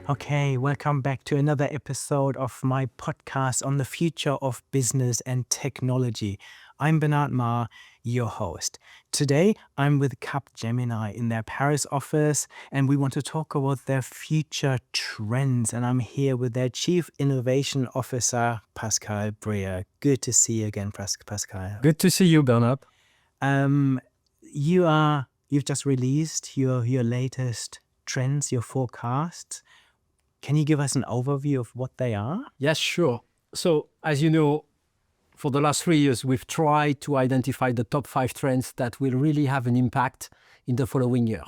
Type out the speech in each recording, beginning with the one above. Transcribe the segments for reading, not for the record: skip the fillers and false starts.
Okay, welcome back to another episode of my podcast on the future of business and technology. I'm Bernard Marr, your host. Today, I'm with Capgemini in their Paris office, and we want to talk about their future trends. And I'm here with their Chief Innovation Officer, Pascal Brier. Good to see you again, Pascal. Good to see you, Bernard. You've just released your latest trends, your forecasts. Can you give us an overview of what they are? Yes, sure. So, as you know, for the last 3 years, we've tried to identify the top 5 trends that will really have an impact in the following year.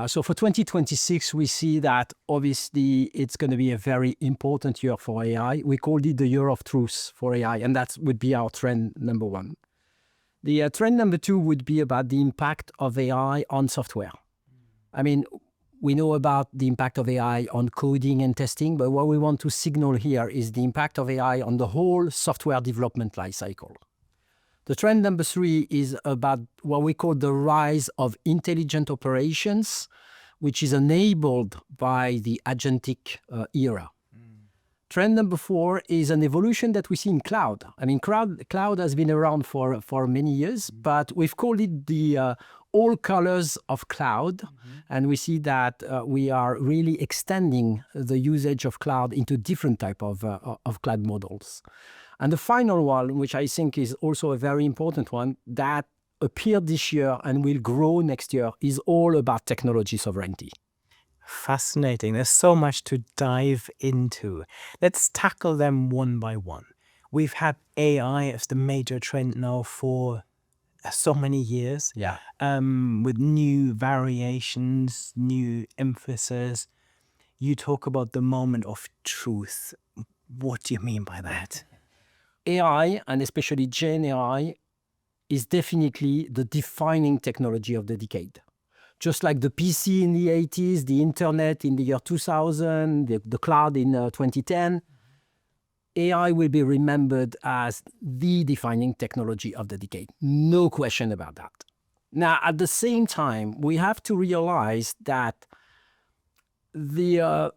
So for 2026, we see that obviously it's going to be a very important year for AI. We called it the year of truth for AI, and that would be our trend number 1. The trend number 2 would be about the impact of AI on software. I mean, we know about the impact of AI on coding and testing, but what we want to signal here is the impact of AI on the whole software development lifecycle. The trend number 3 is about what we call the rise of intelligent operations, which is enabled by the agentic era. Trend number 4 is an evolution that we see in cloud. I mean, cloud has been around for many years, but we've called it the all colors of cloud. And we see that we are really extending the usage of cloud into different type of cloud models. And the final one, which I think is also a very important one, that appeared this year and will grow next year, is all about technology sovereignty. Fascinating. There's so much to dive into. Let's tackle them one by one. We've had AI as the major trend now for so many years. Yeah. With new variations, new emphasis. You talk about the moment of truth. What do you mean by that? AI, and especially Gen AI, is definitely the defining technology of the decade. Just like the PC in the 80s, the internet in the year 2000, the cloud in 2010, AI will be remembered as the defining technology of the decade. No question about that. Now, at the same time, we have to realize that the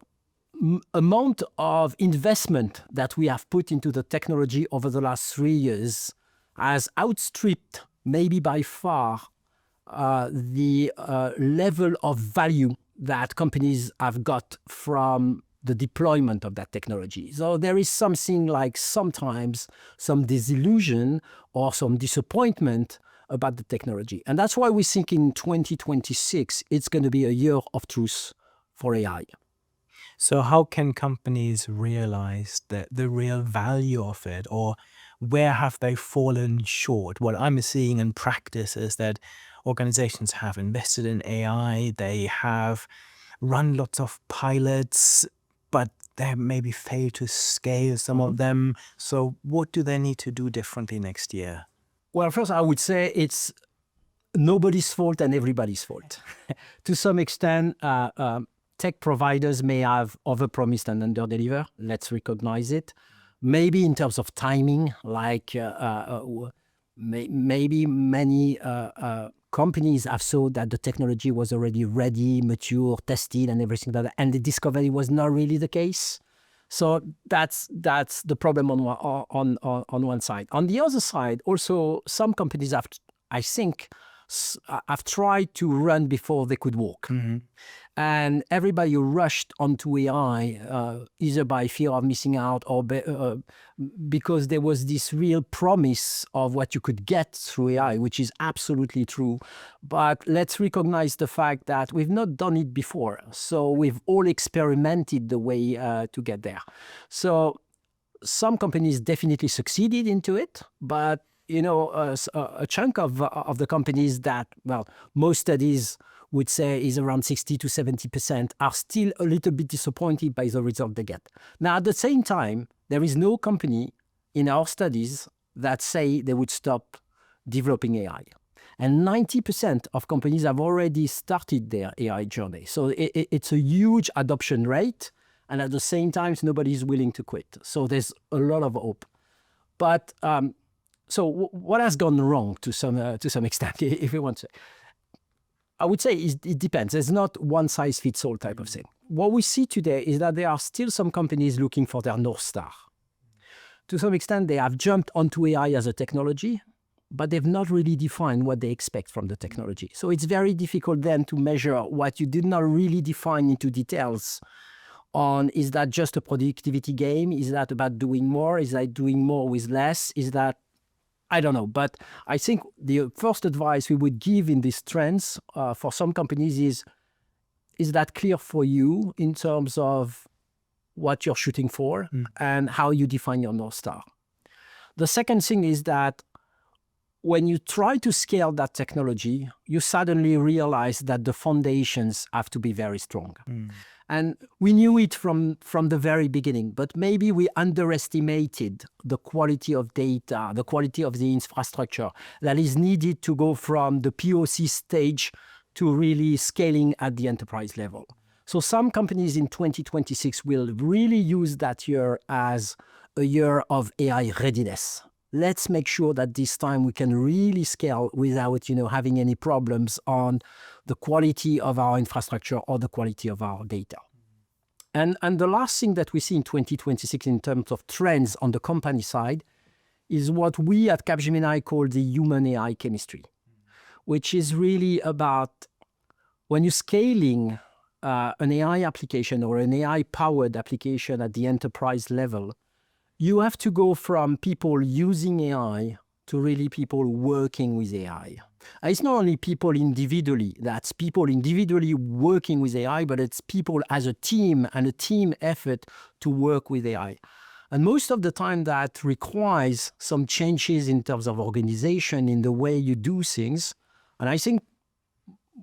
amount of investment that we have put into the technology over the last 3 years has outstripped, maybe by far, the level of value that companies have got from the deployment of that technology. So there is something like sometimes some disillusion or some disappointment about the technology. And that's why we think in 2026, it's going to be a year of truth for AI. So how can companies realize the real value of it, or where have they fallen short? What I'm seeing in practice is that organizations have invested in AI, they have run lots of pilots, but they have maybe failed to scale some of them. So what do they need to do differently next year? Well, first, I would say it's nobody's fault and everybody's fault. To some extent, tech providers may have overpromised and underdelivered. Let's recognize it. Maybe in terms of timing, like maybe many companies have thought that the technology was already ready, mature, tested, and everything like that, and the discovery was not really the case. So that's the problem on one side. On the other side, also some companies have, I think, have tried to run before they could walk. And everybody rushed onto AI either by fear of missing out or because there was this real promise of what you could get through AI, which is absolutely true. But let's recognize the fact that we've not done it before. So we've all experimented the way to get there. So some companies definitely succeeded into it, but a chunk of the companies that, well, most studies would say is around 60 to 70% are still a little bit disappointed by the result they get. Now, at the same time, there is no company in our studies that say they would stop developing AI. And 90% of companies have already started their AI journey. So it's a huge adoption rate. And at the same time, nobody is willing to quit. So there's a lot of hope. But so what has gone wrong to some extent, if we want to say? I would say it depends. There's not one size fits all type of thing. what we see today is that there are still some companies looking for their North Star. To some extent, they have jumped onto AI as a technology, but they've not really defined what they expect from the technology. So it's very difficult then to measure what you did not really define into details on, is that just a productivity game? Is that about doing more? Is that doing more with less? Is that, I don't know. But I think the first advice we would give in these trends for some companies is that clear for you in terms of what you're shooting for and how you define your North Star. The second thing is that when you try to scale that technology, you suddenly realize that the foundations have to be very strong. And we knew it from the very beginning, but maybe we underestimated the quality of data, the quality of the infrastructure that is needed to go from the POC stage to really scaling at the enterprise level. So some companies in 2026 will really use that year as a year of AI readiness. Let's make sure that this time we can really scale without, having any problems on the quality of our infrastructure or the quality of our data. And the last thing that we see in 2026 in terms of trends on the company side is what we at Capgemini call the human AI chemistry, which is really about when you're scaling an AI application or an AI-powered application at the enterprise level, you have to go from people using AI to really people working with AI. And it's not only people individually, that's people individually working with AI, but it's people as a team and a team effort to work with AI. And most of the time that requires some changes in terms of organization, in the way you do things. And I think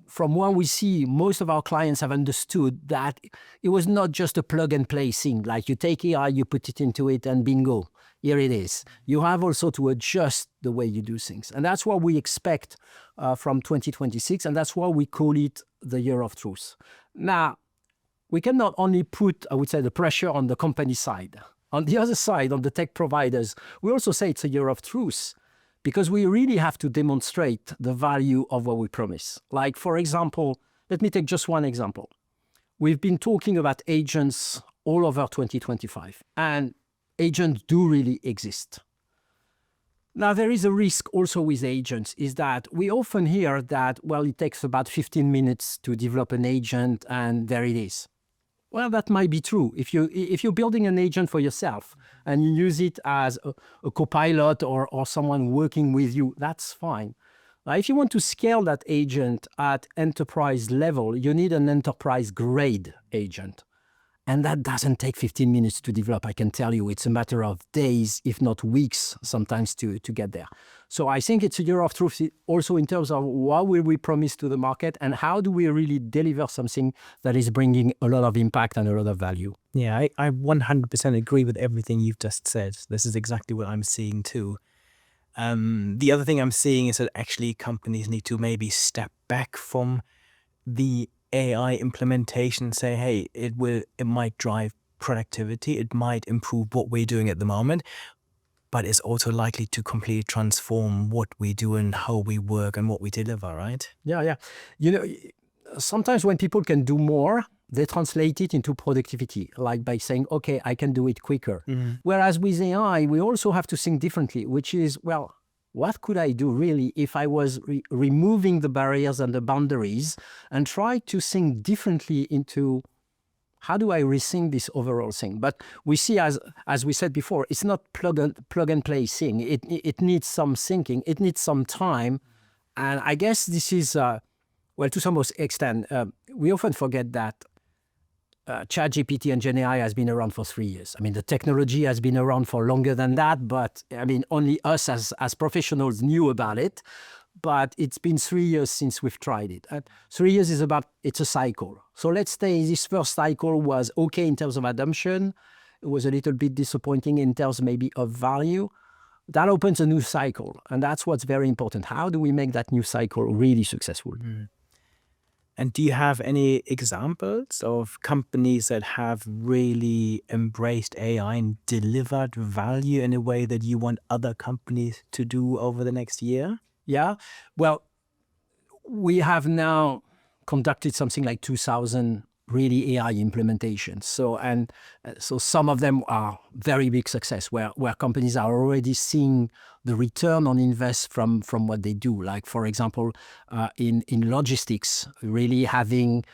from what we see, most of our clients have understood that it was not just a plug and play thing. Like you take AI, you put it into it and bingo, here it is. You have also to adjust the way you do things. And that's what we expect from 2026. And that's why we call it the year of truth. Now, we cannot only put, I would say, the pressure on the company side. On the other side, on the tech providers, we also say it's a year of truth, because we really have to demonstrate the value of what we promise. Like, for example, let me take just one example. We've been talking about agents all over 2025, and agents do really exist. Now, there is a risk also with agents, is that we often hear that, well, it takes about 15 minutes to develop an agent, and there it is. Well, that might be true. If you're building an agent for yourself and you use it as a co-pilot or someone working with you, that's fine. If you want to scale that agent at enterprise level, you need an enterprise grade agent. And that doesn't take 15 minutes to develop. I can tell you it's a matter of days, if not weeks, sometimes to get there. So I think it's a year of truth also in terms of what will we promise to the market and how do we really deliver something that is bringing a lot of impact and a lot of value. Yeah, I 100% agree with everything you've just said. This is exactly what I'm seeing too. The other thing I'm seeing is that actually companies need to maybe step back from the AI implementation and say, hey, it might drive productivity, it might improve what we're doing at the moment, but it's also likely to completely transform what we do and how we work and what we deliver, right? Yeah. Sometimes when people can do more, they translate it into productivity, like by saying, okay, I can do it quicker. Whereas with AI, we also have to think differently, which is, well, what could I do really if I was removing the barriers and the boundaries and try to think differently into how do I rethink this overall thing? But we see, as we said before, it's not plug and play thing. It needs some thinking. It needs some time. And I guess this is, well, to some extent, we often forget that ChatGPT and GenAI has been around for 3 years. I mean, the technology has been around for longer than that, but I mean, only us as professionals knew about it. But it's been 3 years since we've tried it. And 3 years is it's a cycle. So let's say this first cycle was okay in terms of adoption. It was a little bit disappointing in terms maybe of value. That opens a new cycle. And that's what's very important. How do we make that new cycle really successful? And do you have any examples of companies that have really embraced AI and delivered value in a way that you want other companies to do over the next year? Yeah, well, we have now conducted something like 2,000 really AI implementations. So some of them are very big success where companies are already seeing the return on invest from what they do. Like, for example, in logistics, really having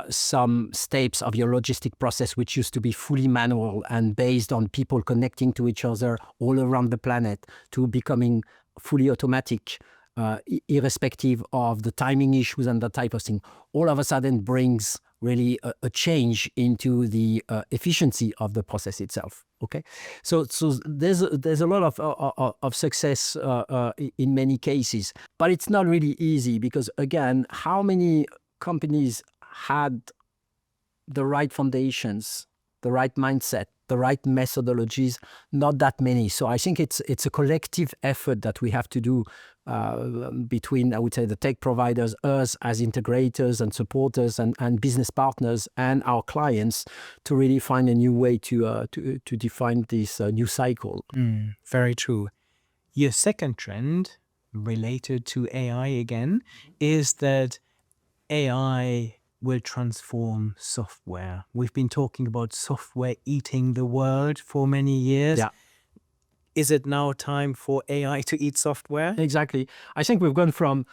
some steps of your logistic process, which used to be fully manual and based on people connecting to each other all around the planet, to becoming fully automatic, irrespective of the timing issues and that type of thing, all of a sudden brings really a change into the efficiency of the process itself. Okay, so there's a lot of success in many cases, but it's not really easy because, again, how many companies had the right foundations, the right mindset, the right methodologies? Not that many. So I think it's a collective effort that we have to do between, I would say, the tech providers, us as integrators and supporters and business partners, and our clients, to really find a new way to define this new cycle. Very true. Your second trend, related to AI again, is that AI will transform software. We've been talking about software eating the world for many years. Yeah. Is it now time for AI to eat software? Exactly. I think we've gone from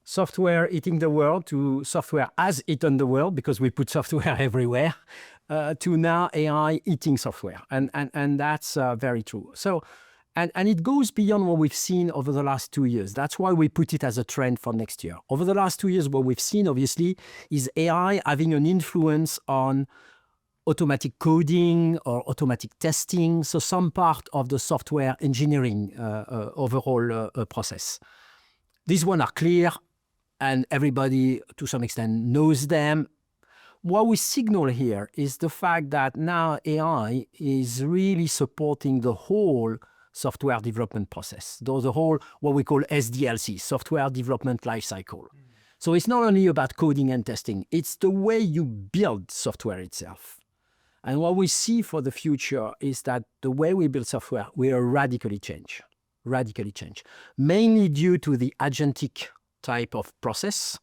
software eating the world to software has eaten the world, because we put software everywhere, to now AI eating software. And that's very true. So, and it goes beyond what we've seen over the last 2 years. That's why we put it as a trend for next year. Over the last 2 years, what we've seen, obviously, is AI having an influence on automatic coding or automatic testing, so some part of the software engineering overall process. These ones are clear, and everybody, to some extent, knows them. What we signal here is the fact that now AI is really supporting the whole software development process, though the whole, what we call SDLC, software development lifecycle. So it's not only about coding and testing, it's the way you build software itself. And what we see for the future is that the way we build software will radically change, mainly due to the agentic type of process.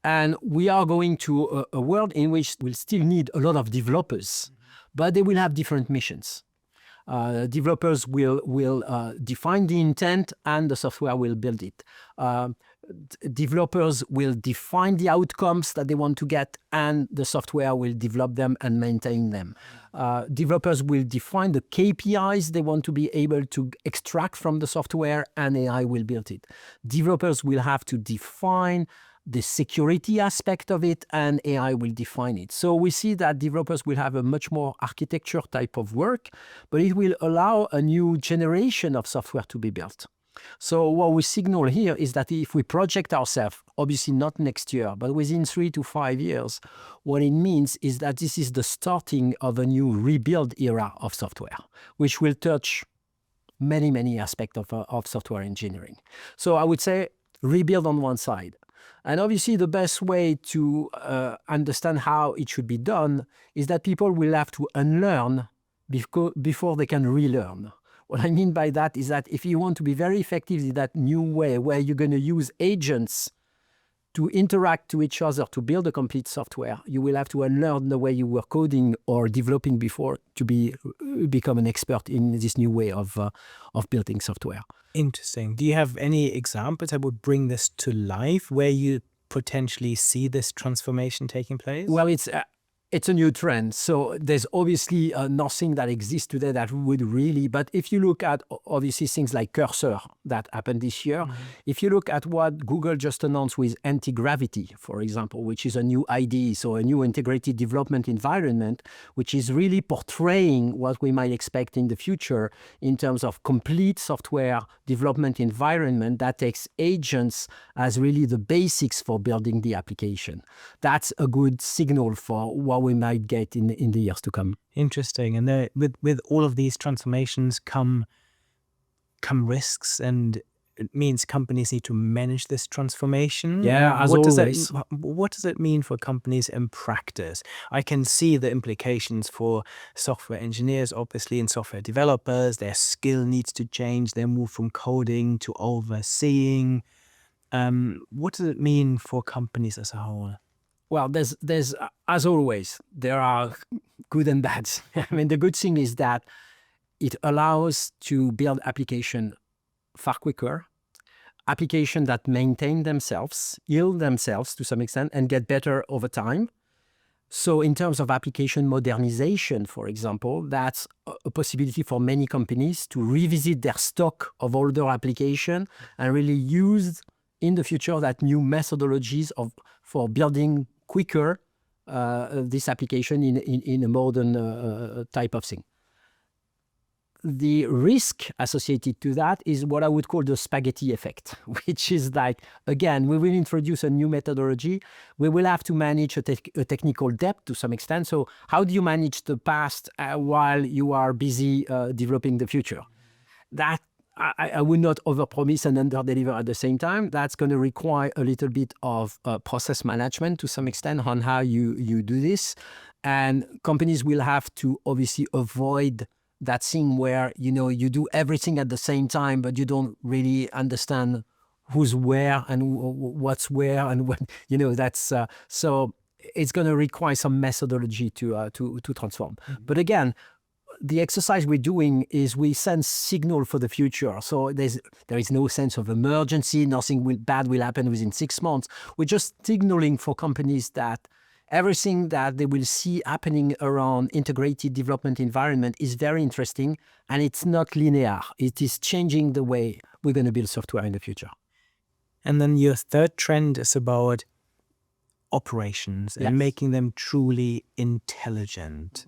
And we are going to a world in which we'll still need a lot of developers, but they will have different missions. Developers will define the intent, and the software will build it. Developers will define the outcomes that they want to get, and the software will develop them and maintain them. Developers will define the KPIs they want to be able to extract from the software, and AI will build it. Developers will have to define the security aspect of it, and AI will define it. So we see that developers will have a much more architecture type of work, but it will allow a new generation of software to be built. So what we signal here is that if we project ourselves, obviously not next year, but within 3 to 5 years, what it means is that this is the starting of a new rebuild era of software, which will touch many, many aspects of software engineering. So I would say rebuild on one side. And obviously the best way to understand how it should be done is that people will have to unlearn before they can relearn. What I mean by that is that if you want to be very effective in that new way where you're going to use agents to interact to each other to build a complete software, you will have to unlearn the way you were coding or developing before to become an expert in this new way of building software. Interesting. Do you have any examples that would bring this to life where you potentially see this transformation taking place? Well, it's a new trend. So there's obviously nothing that exists today that would really, but if you look at obviously things like Cursor that happened this year, if you look at what Google just announced with anti-gravity, for example, which is a new IDE, so a new integrated development environment, which is really portraying what we might expect in the future in terms of complete software development environment that takes agents as really the basics for building the application. That's a good signal for what we might get in the years to come. Interesting. And with all of these transformations come risks, and it means companies need to manage this transformation. Yeah, as what always. What does it mean for companies in practice? I can see the implications for software engineers, obviously, and software developers. Their skill needs to change. They move from coding to overseeing. What does it mean for companies as a whole? Well, there's as always, there are good and bad. I mean, the good thing is that it allows to build application far quicker, application that maintain themselves, heal themselves to some extent, and get better over time. So in terms of application modernization, for example, that's a possibility for many companies to revisit their stock of older application and really use in the future that new methodologies for building quicker this application in a modern type of thing. The risk associated to that is what I would call the spaghetti effect, which is like, again, we will introduce a new methodology. We will have to manage a technical debt to some extent. So how do you manage the past while you are busy developing the future? That I would not overpromise and underdeliver at the same time. That's going to require a little bit of process management to some extent on how you do this. And companies will have to obviously avoid that thing where, you do everything at the same time, but you don't really understand who's where and what's where and when, that's, so it's going to require some methodology to transform. Mm-hmm. But again, the exercise we're doing is we send signal for the future. So there is no sense of emergency, nothing bad will happen within 6 months. We're just signaling for companies that everything that they will see happening around integrated development environment is very interesting, and it's not linear. It is changing the way we're going to build software in the future. And then your third trend is about operations and making them truly intelligent.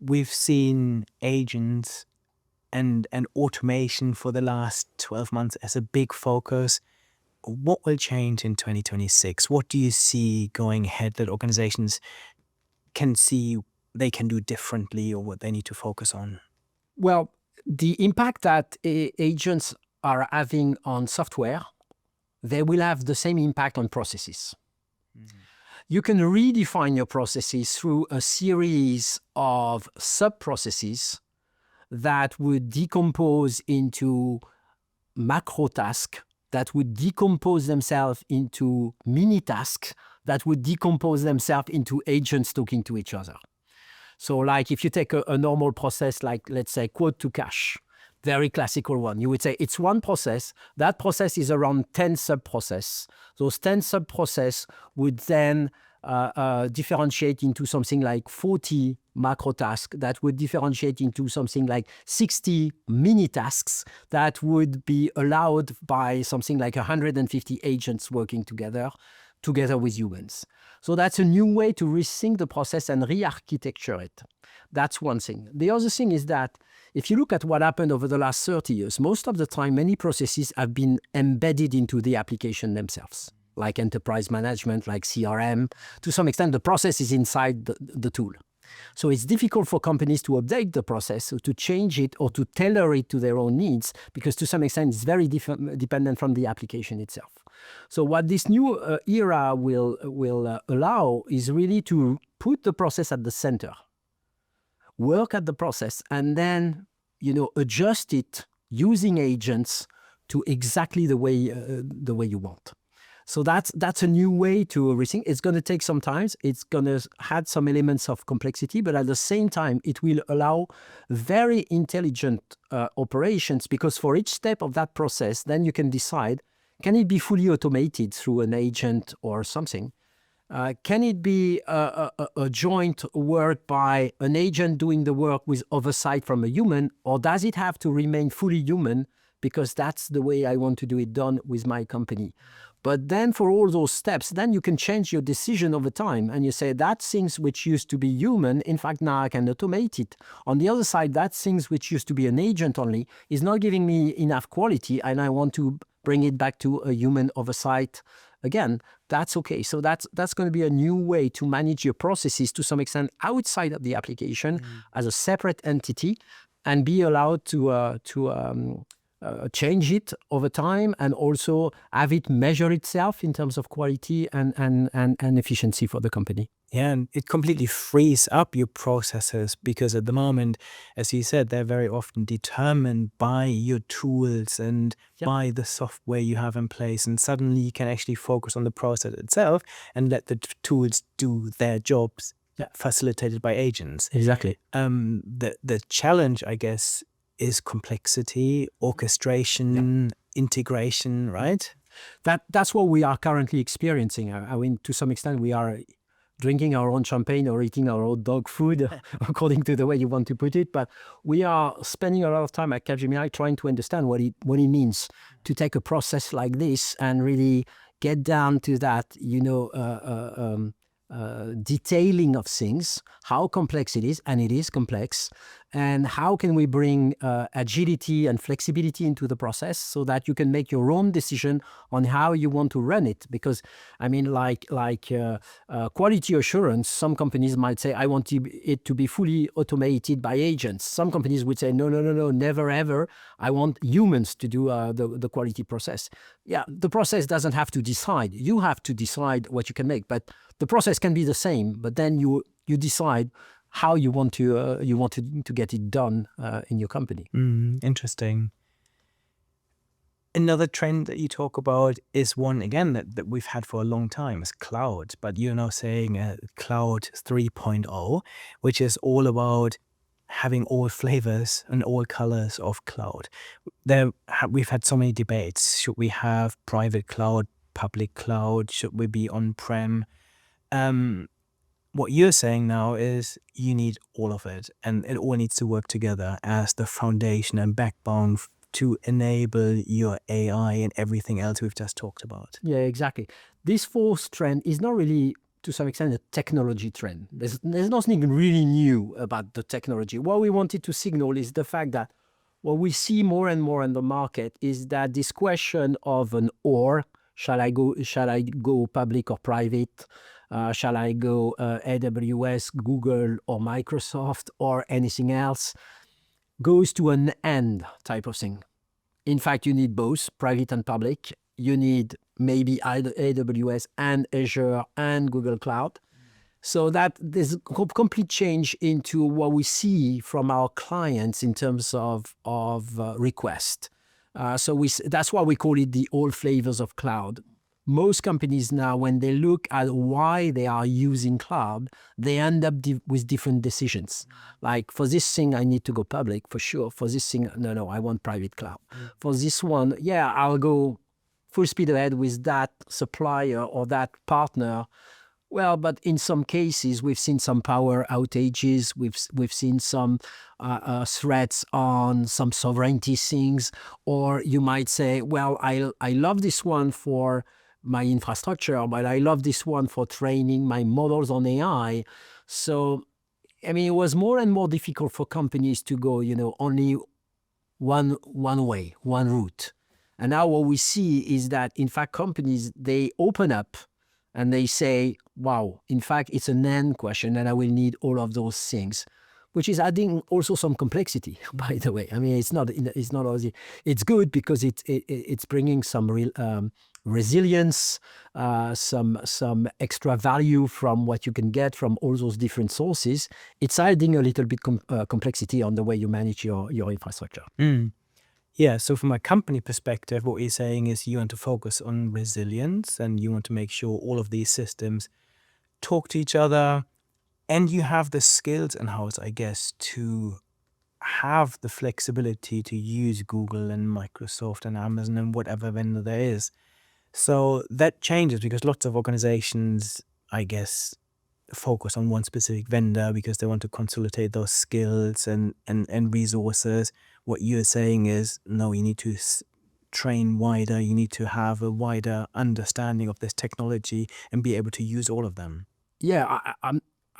We've seen agents and automation for the last 12 months as a big focus. What will change in 2026? What do you see going ahead that organizations can see they can do differently, or what they need to focus on? Well, the impact that agents are having on software, they will have the same impact on processes. Mm-hmm. You can redefine your processes through a series of sub-processes that would decompose into macro tasks, that would decompose themselves into mini tasks, that would decompose themselves into agents talking to each other. So like if you take a normal process, like let's say quote to cash, very classical one, you would say it's one process. That process is around 10 sub-processes. Those 10 sub-processes would then differentiate into something like 40 macro tasks that would differentiate into something like 60 mini tasks that would be allowed by something like 150 agents working together with humans. So that's a new way to rethink the process and re-architecture it. That's one thing. The other thing is that if you look at what happened over the last 30 years, most of the time, many processes have been embedded into the application themselves, like enterprise management, like CRM. To some extent, the process is inside the tool. So it's difficult for companies to update the process, or to change it, or to tailor it to their own needs, because to some extent, it's very dependent from the application itself. So what this new era will allow is really to put the process at the center, work at the process, and then adjust it using agents to exactly the way you want. So that's a new way to rethink. It's going to take some time. It's going to add some elements of complexity, but at the same time, it will allow very intelligent operations, because for each step of that process, then you can decide, can it be fully automated through an agent or something? Can it be a joint work by an agent doing the work with oversight from a human, or does it have to remain fully human because that's the way I want to do it done with my company? But then for all those steps, then you can change your decision over time, and you say that things which used to be human, in fact, now I can automate it. On the other side, that things which used to be an agent only is not giving me enough quality, and I want to bring it back to a human oversight. Again, that's okay. So that's going to be a new way to manage your processes to some extent outside of the application as a separate entity, and be allowed to change it over time and also have it measure itself in terms of quality and efficiency for the company. Yeah, and it completely frees up your processes because at the moment, as you said, they're very often determined by your tools and Yep. by the software you have in place. And suddenly you can actually focus on the process itself and let the tools do their jobs, facilitated by agents. Exactly. The challenge, I guess, is complexity, orchestration, integration, right? That's what we are currently experiencing. I mean, to some extent, we are drinking our own champagne or eating our own dog food, according to the way you want to put it. But we are spending a lot of time at Capgemini trying to understand what it means to take a process like this and really get down to that, detailing of things, how complex it is, and it is complex, and how can we bring agility and flexibility into the process so that you can make your own decision on how you want to run it. Because I mean, like quality assurance, some companies might say, I want it to be fully automated by agents. Some companies would say, no, never ever. I want humans to do the quality process. Yeah, the process doesn't have to decide. You have to decide what you can make, but the process can be the same. But then you decide how you want to get it done in your company. Interesting. Another trend that you talk about is one, again, that we've had for a long time, is cloud. But you're now saying cloud 3.0, which is all about having all flavors and all colors of cloud. We've had so many debates. Should we have private cloud, public cloud? Should we be on-prem? What you're saying now is you need all of it, and it all needs to work together as the foundation and backbone to enable your AI and everything else we've just talked about. Yeah, exactly. This fourth trend is not really, to some extent, a technology trend. There's nothing really new about the technology. What we wanted to signal is the fact that what we see more and more in the market is that this question of an or, shall I go public or private? Shall I go AWS, Google, or Microsoft, or anything else, goes to an and type of thing. In fact, you need both, private and public. You need maybe either AWS and Azure and Google Cloud. So that there's a complete change into what we see from our clients in terms of request. So that's why we call it the all flavors of cloud. Most companies now, when they look at why they are using cloud, they end up with different decisions. Like, for this thing, I need to go public, for sure. For this thing, no, I want private cloud. For this one, yeah, I'll go full speed ahead with that supplier or that partner. Well, but in some cases, we've seen some power outages. We've seen some threats on some sovereignty things. Or you might say, well, I love this one for my infrastructure, but I love this one for training my models on AI. So, I mean, it was more and more difficult for companies to go, only one way, one route. And now what we see is that, in fact, companies, they open up and they say, wow, in fact, it's an and question, and I will need all of those things, which is adding also some complexity, by the way. I mean, it's not always, it's good because it's bringing some real resilience, some extra value from what you can get from all those different sources. It's adding a little bit complexity on the way you manage your infrastructure. Yeah, so from a company perspective, what you're saying is you want to focus on resilience and you want to make sure all of these systems talk to each other, and you have the skills in-house, I guess, to have the flexibility to use Google and Microsoft and Amazon and whatever vendor there is. So that changes because lots of organizations, I guess, focus on one specific vendor because they want to consolidate those skills and resources. What you're saying is, no, you need to train wider. You need to have a wider understanding of this technology and be able to use all of them. Yeah,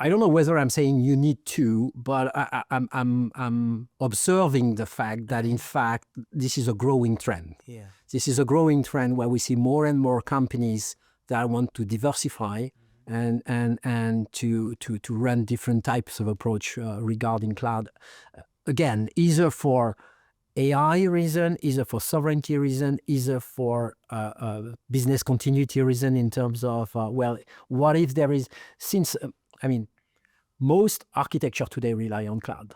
I don't know whether I'm saying you need to, but I'm observing the fact that, in fact, this is a growing trend. Yeah. This is a growing trend where we see more and more companies that want to diversify and to run different types of approach regarding cloud. Again, either for AI reason, either for sovereignty reason, either for business continuity reason in terms of, what if there is, since, most architecture today rely on cloud.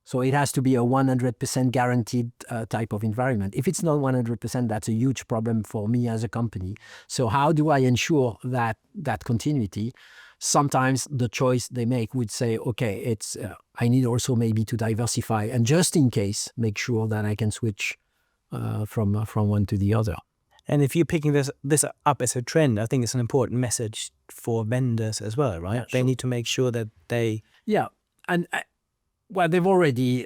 So it has to be a 100% guaranteed type of environment. If it's not 100%, that's a huge problem for me as a company. So how do I ensure that continuity? Sometimes the choice they make would say, okay, it's I need also maybe to diversify, and just in case, make sure that I can switch from one to the other. And if you're picking this up as a trend, I think it's an important message for vendors as well, right? Yeah, They sure. need to make sure that they... Yeah, and well, they've already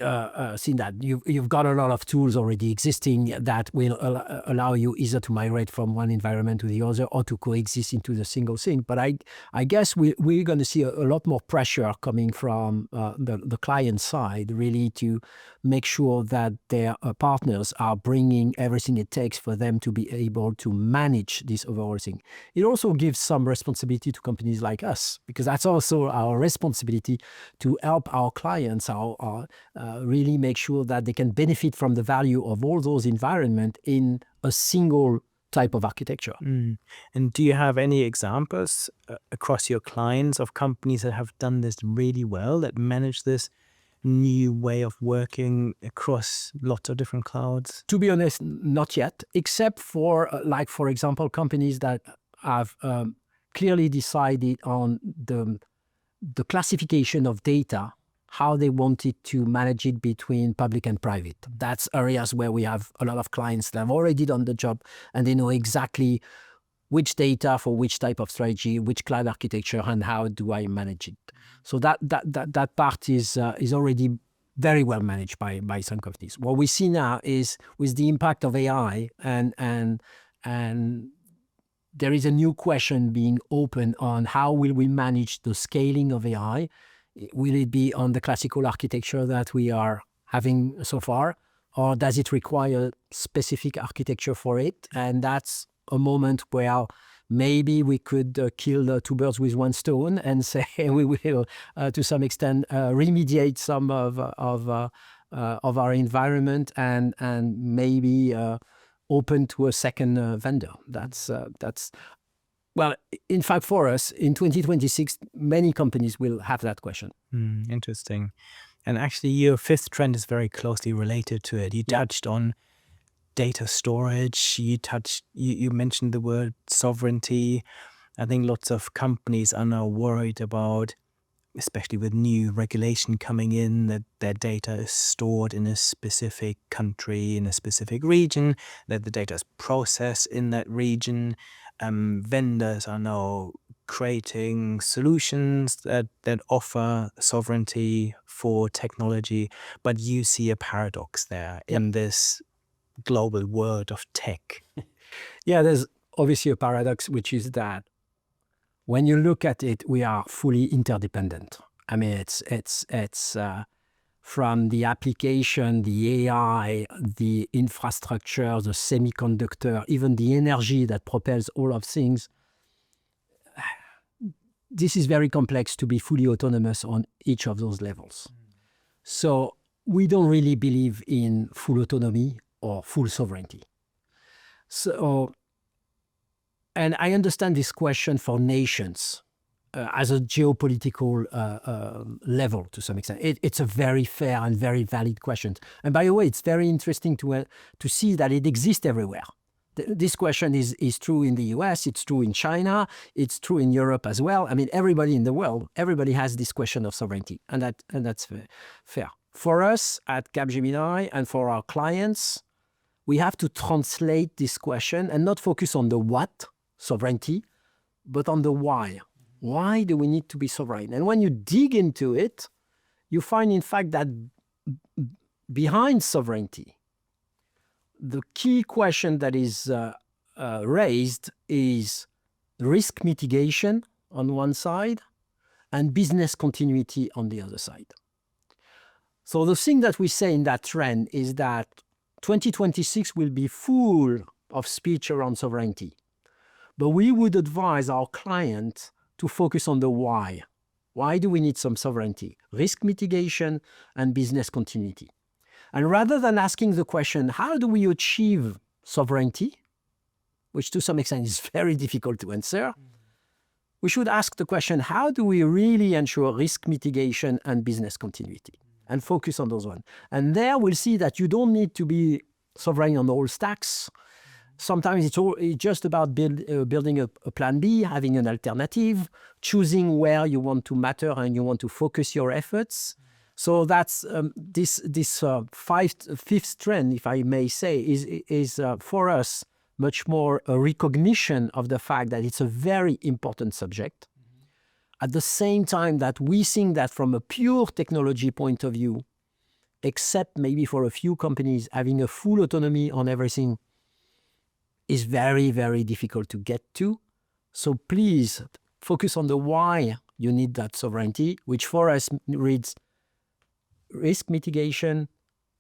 seen that. You've got a lot of tools already existing that will allow you either to migrate from one environment to the other or to coexist into the single thing. But I guess we're going to see a lot more pressure coming from the client side, really, to make sure that their partners are bringing everything it takes for them to be able to manage this overall thing. It also gives some responsibility to companies like us, because that's also our responsibility to help our clients really make sure that they can benefit from the value of all those environments in a single type of architecture. And do you have any examples across your clients of companies that have done this really well, that manage this new way of working across lots of different clouds? To be honest, not yet, except for, for example, companies that have clearly decided on the classification of data, how they wanted to manage it between public and private. That's areas where we have a lot of clients that have already done the job, and they know exactly which data for which type of strategy, which cloud architecture, and how do I manage it. So that part is already very well managed by some companies. What we see now is, with the impact of AI, and there is a new question being open on how will we manage the scaling of AI. Will it be on the classical architecture that we are having so far, or does it require specific architecture for it? And that's a moment where maybe we could kill two birds with one stone and say we will, to some extent, remediate some of our environment and maybe open to a second vendor. That's well, in fact, for us, in 2026, many companies will have that question. Interesting. And actually, your fifth trend is very closely related to it. You touched on data storage. You mentioned the word sovereignty. I think lots of companies are now worried about, especially with new regulation coming in, that their data is stored in a specific country, in a specific region, that the data is processed in that region. Vendors are now creating solutions that offer sovereignty for technology, but you see a paradox there in this global world of tech. Yeah, there's obviously a paradox, which is that when you look at it, we are fully interdependent. I mean, it's from the application, the AI, the infrastructure, the semiconductor, even the energy that propels all of things. This is very complex to be fully autonomous on each of those levels. So we don't really believe in full autonomy or full sovereignty. So, and I understand this question for nations as a geopolitical level to some extent. It's a very fair and very valid question. And by the way, it's very interesting to see that it exists everywhere. This question is true in the US, it's true in China, it's true in Europe as well. I mean, everybody in the world, everybody has this question of sovereignty, and that's fair. For us at Capgemini and for our clients, we have to translate this question and not focus on the what, sovereignty, but on the why. Why do we need to be sovereign? And when you dig into it, you find, in fact, that behind sovereignty, the key question that is raised is risk mitigation on one side and business continuity on the other side. So the thing that we say in that trend is that 2026 will be full of speech around sovereignty. But we would advise our client to focus on the why. Why do we need some sovereignty? Risk mitigation and business continuity. And rather than asking the question, how do we achieve sovereignty, which to some extent is very difficult to answer, we should ask the question, how do we really ensure risk mitigation and business continuity? And focus on those ones. And there we'll see that you don't need to be sovereign on all stacks. Sometimes it's just about building a plan B, having an alternative, choosing where you want to matter and you want to focus your efforts. So that's this fifth trend, if I may say, is for us much more a recognition of the fact that it's a very important subject. At the same time that we think that from a pure technology point of view, except maybe for a few companies, having a full autonomy on everything is very, very difficult to get to. So please focus on the why you need that sovereignty, which for us reads risk mitigation,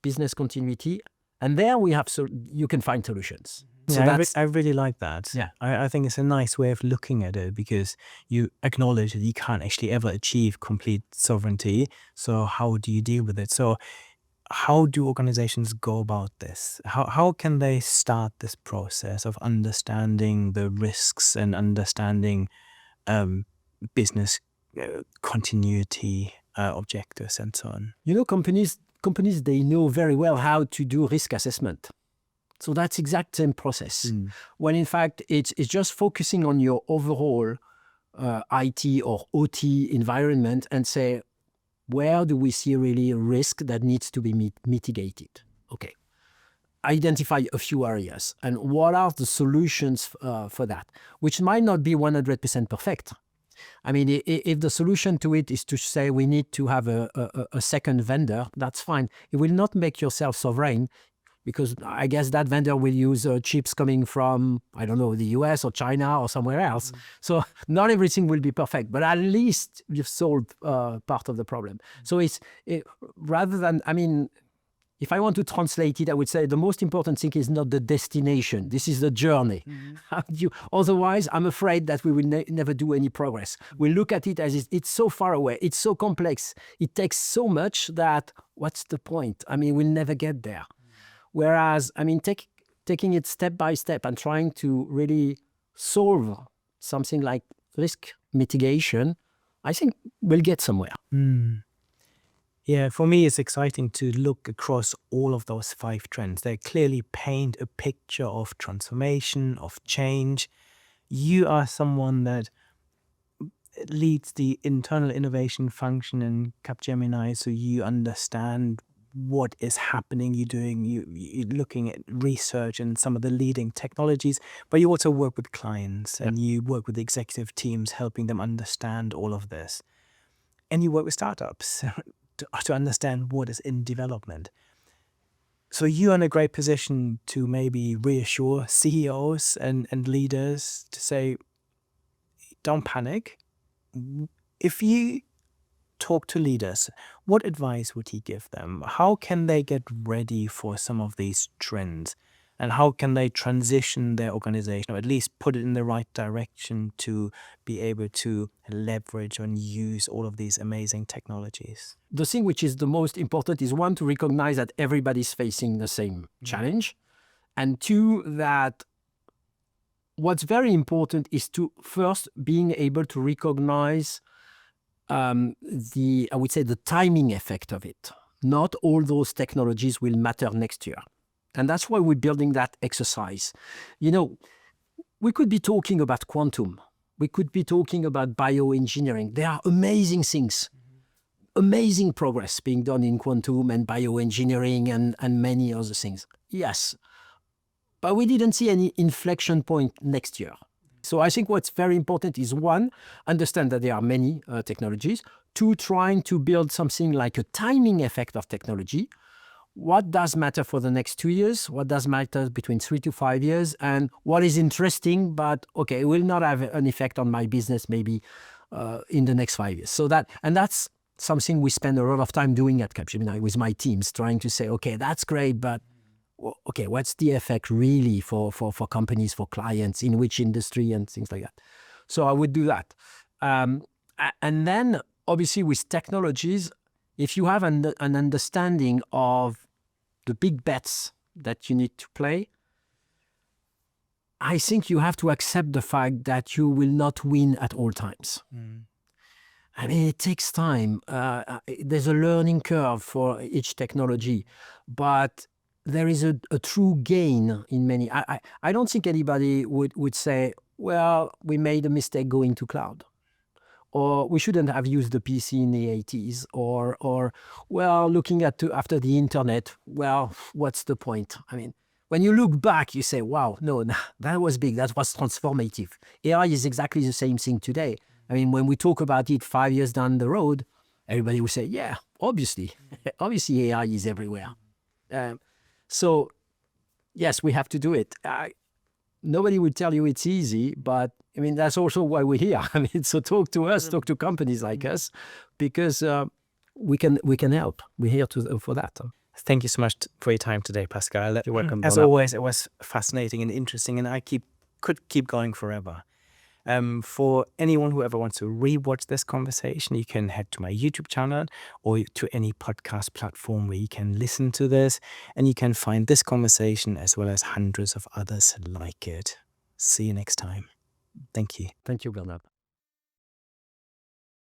business continuity, and there we have you can find solutions. So I really like that. Yeah. I think it's a nice way of looking at it, because you acknowledge that you can't actually ever achieve complete sovereignty. So how do you deal with it? So how do organizations go about this? How can they start this process of understanding the risks and understanding business continuity objectives and so on? You know, companies, they know very well how to do risk assessment. So that's exact same process. When in fact, it's just focusing on your overall IT or OT environment and say, where do we see really a risk that needs to be mitigated? Okay. Identify a few areas. And what are the solutions for that? Which might not be 100% perfect. I mean, if the solution to it is to say we need to have a second vendor, that's fine. It will not make yourself sovereign, because I guess that vendor will use chips coming from, I don't know, the US or China or somewhere else. So not everything will be perfect, but at least you've solved part of the problem. So rather than, I mean, if I want to translate it, I would say the most important thing is not the destination. This is the journey. Otherwise, I'm afraid that we will never do any progress. We look at it as it's so far away. It's so complex. It takes so much that what's the point? I mean, we'll never get there. Whereas, I mean, taking it step by step and trying to really solve something like risk mitigation, I think we'll get somewhere. Yeah, for me, it's exciting to look across all of those 5 trends. They clearly paint a picture of transformation, of change. You are someone that leads the internal innovation function in Capgemini, so you understand what is happening. You're looking at research and some of the leading technologies, but you also work with clients and you work with executive teams, helping them understand all of this. And you work with startups to understand what is in development. So you're in a great position to maybe reassure CEOs and leaders to say, don't panic. If you talk to leaders, what advice would you give them? How can they get ready for some of these trends? And how can they transition their organization, or at least put it in the right direction to be able to leverage and use all of these amazing technologies? The thing which is the most important is, one, to recognize that everybody's facing the same challenge. And two, that what's very important is to first being able to recognize I would say the timing effect of it. Not all those technologies will matter next year. And that's why we're building that exercise. You know, we could be talking about quantum. We could be talking about bioengineering. There are amazing things, amazing progress being done in quantum and bioengineering and many other things. Yes, but we didn't see any inflection point next year. So I think what's very important is, one, understand that there are many technologies. Two, trying to build something like a timing effect of technology. What does matter for the next 2 years? What does matter between 3 to 5 years? And what is interesting, but okay, it will not have an effect on my business maybe in the next 5 years. So that's something we spend a lot of time doing at Capgemini with my teams, trying to say, okay, that's great, but okay, what's the effect really for companies, for clients, in which industry and things like that. So I would do that. And then obviously with technologies, if you have an understanding of the big bets that you need to play, I think you have to accept the fact that you will not win at all times. I mean, it takes time. There's a learning curve for each technology, but there is a true gain in many. I don't think anybody would say, well, we made a mistake going to cloud, or we shouldn't have used the PC in the 80s, or well, looking at after the internet, well, what's the point? I mean, when you look back, you say, wow, no, that was big, that was transformative. AI is exactly the same thing today. I mean, when we talk about it 5 years down the road, everybody will say, yeah, obviously, obviously AI is everywhere. So, yes, we have to do it. Nobody will tell you it's easy, but I mean, that's also why we're here. I mean, so talk to us, talk to companies like us, because we can help. We're here for that. Thank you so much for your time today, Pascal. You're welcome. As always, it was fascinating and interesting, and I could keep going forever. For anyone who ever wants to rewatch this conversation, you can head to my YouTube channel or to any podcast platform where you can listen to this, and you can find this conversation as well as hundreds of others like it. See you next time. Thank you. Thank you, Bernard.